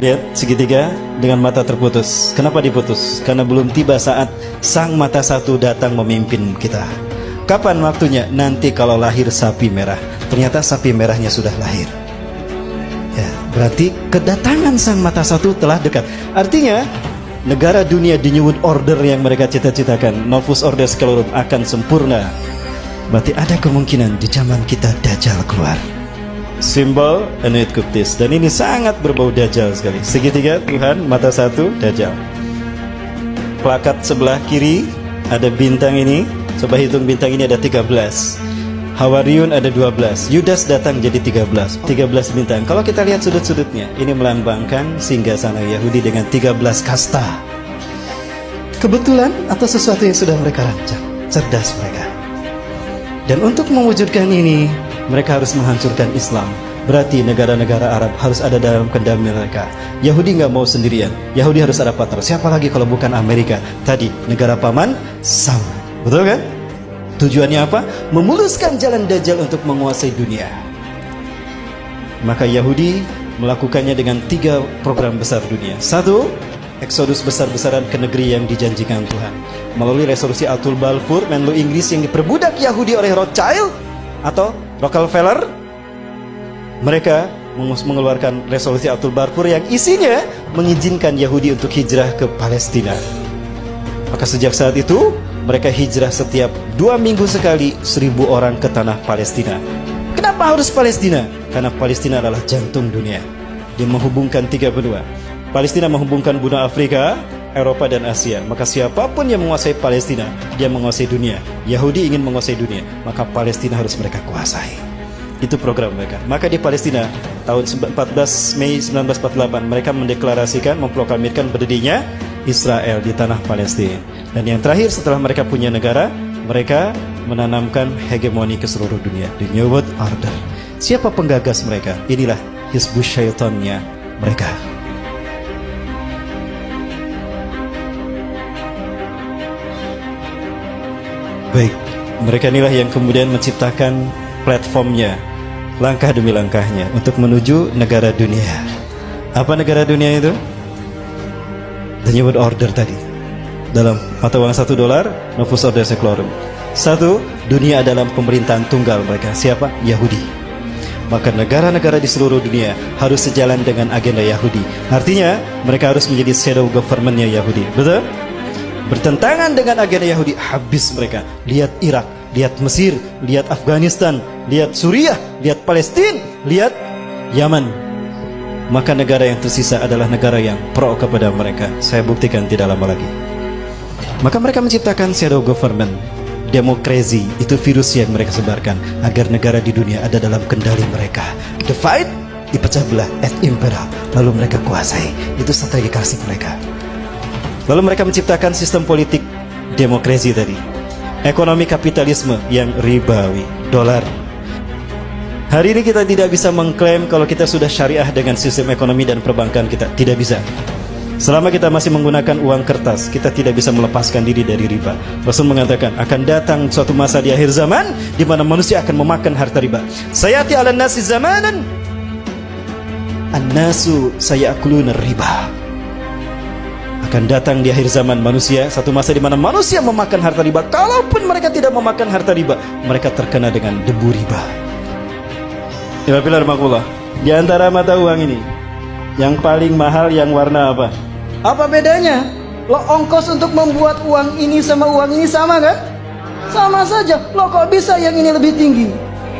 Lihat segitiga dengan mata terputus. Kenapa diputus? Karena belum tiba saat sang mata satu datang memimpin kita. Kapan waktunya? Nanti kalau lahir sapi merah. Ternyata sapi merahnya sudah lahir. Ya, berarti kedatangan sang mata satu telah dekat. Artinya negara dunia di New World Order yang mereka cita-citakan, Novus Ordo Seclorum, akan sempurna. Berarti ada kemungkinan di zaman kita Dajjal keluar. Simbol Anuit Kuptis. Dan ini sangat berbau Dajjal sekali. Segitiga Tuhan, mata satu, Dajjal. Plakat sebelah kiri ada bintang ini. Coba hitung bintang ini ada 13. Hawariun ada 12. Yudas datang jadi 13. 13 bintang. Kalau kita lihat sudut-sudutnya, ini melambangkan singgasana Yahudi dengan 13 kasta. Kebetulan atau sesuatu yang sudah mereka rancang. Cerdas mereka. Dan untuk mewujudkan ini, mereka harus menghancurkan Islam. Berarti negara-negara Arab harus ada dalam kendali mereka. Yahudi nggak mau sendirian. Yahudi harus ada partner. Siapa lagi kalau bukan Amerika? Tadi negara paman Sam. Betul kan? Tujuannya apa? Memuluskan jalan Dajjal untuk menguasai dunia. Maka Yahudi melakukannya dengan 3 program besar dunia. 1. Eksodus besar-besaran ke negeri yang dijanjikan Tuhan. Melalui resolusi Atul Balfour, Menlu Inggris yang diperbudak Yahudi oleh Rothschild atau Rockefeller, mereka mengeluarkan resolusi Atul Balfour yang isinya mengizinkan Yahudi untuk hijrah ke Palestina. Maka sejak saat itu mereka hijrah setiap 2 minggu sekali 1.000 orang ke tanah Palestina. Kenapa harus Palestina? Karena Palestina adalah jantung dunia. Dia menghubungkan 3 benua. Palestina menghubungkan benua Afrika, Eropa dan Asia. Maka siapapun yang menguasai Palestina, dia menguasai dunia. Yahudi ingin menguasai dunia, maka Palestina harus mereka kuasai. Itu program mereka. Maka di Palestina tahun 14 Mei 1948 mereka mendeklarasikan, memproklamirkan berdirinya Israel di tanah Palestina. Dan yang terakhir setelah mereka punya negara, mereka menanamkan hegemoni ke seluruh dunia, the New World Order. Siapa penggagas mereka? Inilah Hizbus Syaitannya mereka. Baik, mereka inilah yang kemudian menciptakan platformnya, langkah demi langkahnya untuk menuju negara dunia. Apa negara dunia itu? The New World Order tadi. Dalam mata uang $1, Novus Ordo Seclorum. 1. Dunia dalam pemerintahan tunggal mereka. Siapa? Yahudi. Maka negara-negara di seluruh dunia harus sejalan dengan agenda Yahudi. Artinya mereka harus menjadi shadow government-nya Yahudi. Betul? Bertentangan dengan agenda Yahudi, habis mereka. Lihat Irak, lihat Mesir, lihat Afghanistan, lihat Suriah, lihat Palestina, lihat Yaman. Maka negara yang tersisa adalah negara yang pro kepada mereka. Saya buktikan tidak lama lagi. Maka mereka menciptakan shadow government. Demokrasi, itu virus yang mereka sebarkan agar negara di dunia ada dalam kendali mereka. Divide, dipecah belah, et impera, lalu mereka kuasai. Itu strategi klasik mereka. Lalu mereka menciptakan sistem politik demokrasi tadi. Ekonomi kapitalisme yang ribawi, dolar. Hari ini kita tidak bisa mengklaim kalau kita sudah syariah dengan sistem ekonomi dan perbankan kita. Tidak bisa. Selama kita masih menggunakan uang kertas, kita tidak bisa melepaskan diri dari riba. Rasul mengatakan akan datang suatu masa di akhir zaman di mana manusia akan memakan harta riba. Sayati 'alan nasi zamanan an-nasu sayakuluna riba. Akan datang di akhir zaman manusia satu masa di mana manusia memakan harta riba. Kalaupun mereka tidak memakan harta riba, mereka terkena dengan debu riba. Ya pilar makulah. Di antara mata uang ini, yang paling mahal yang warna apa? Apa bedanya? Lo ongkos untuk membuat uang ini sama uang ini sama kan? Sama saja. Lo kok bisa yang ini lebih tinggi?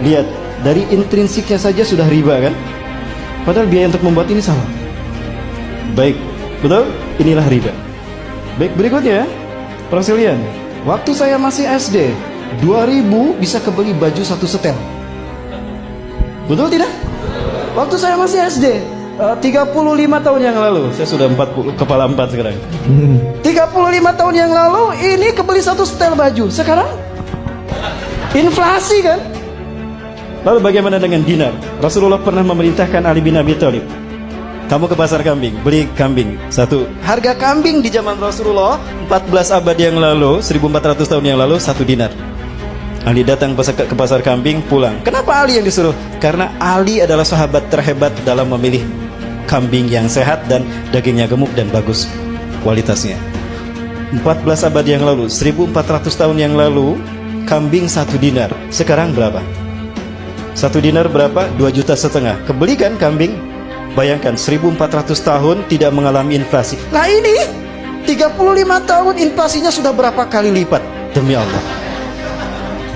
Lihat, dari intrinsiknya saja sudah riba kan? Padahal biaya untuk membuat ini sama. Baik, betul? Inilah riba. Baik, berikutnya perselisihan. Waktu saya masih SD, 2000 bisa kebeli baju 1 setel. Betul tidak? Waktu saya masih SD, 35 tahun yang lalu. Saya sudah 40, kepala 4 sekarang. 35 tahun yang lalu ini kebeli 1 setel baju. Sekarang inflasi kan? Lalu bagaimana dengan dinar? Rasulullah pernah memerintahkan Ali bin Abi Thalib, kamu ke pasar kambing, beli kambing 1. Harga kambing di zaman Rasulullah 14 abad yang lalu, 1400 tahun yang lalu, 1 dinar. Ali datang ke pasar kambing, pulang. Kenapa Ali yang disuruh? Karena Ali adalah sahabat terhebat dalam memilih kambing yang sehat dan dagingnya gemuk dan bagus kualitasnya. 14 abad yang lalu, 1400 tahun yang lalu, kambing 1 dinar. Sekarang berapa? 1 dinar berapa? 2,5 juta. Kebeli kan kambing? Bayangkan 1400 tahun tidak mengalami inflasi. Nah ini 35 tahun inflasinya sudah berapa kali lipat. Demi Allah.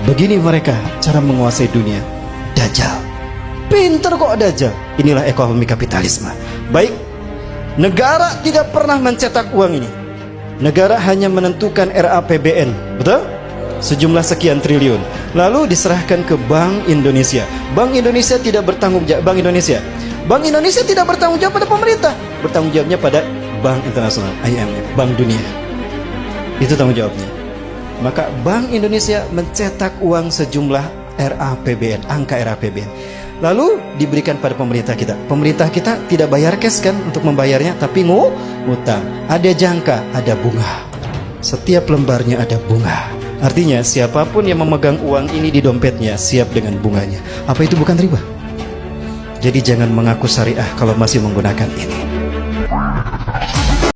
Begini mereka cara menguasai dunia. Dajjal. Pinter kok Dajjal. Inilah ekonomi kapitalisme. Baik, negara tidak pernah mencetak uang ini. Negara hanya menentukan RAPBN, betul? Sejumlah sekian triliun. Lalu diserahkan ke Bank Indonesia. Bank Indonesia tidak bertanggung jawab. Bank Indonesia tidak bertanggung jawab pada pemerintah. Bertanggung jawabnya pada Bank Internasional, IMF, Bank Dunia. Itu tanggung jawabnya. Maka Bank Indonesia mencetak uang sejumlah RAPBN, angka RAPBN. Lalu diberikan pada pemerintah kita. Pemerintah kita tidak bayar cash kan untuk membayarnya, tapi ngutang. Ada jangka, ada bunga. Setiap lembarnya ada bunga. Artinya siapapun yang memegang uang ini di dompetnya siap dengan bunganya. Apa itu bukan riba? Jadi jangan mengaku syariah kalau masih menggunakan ini.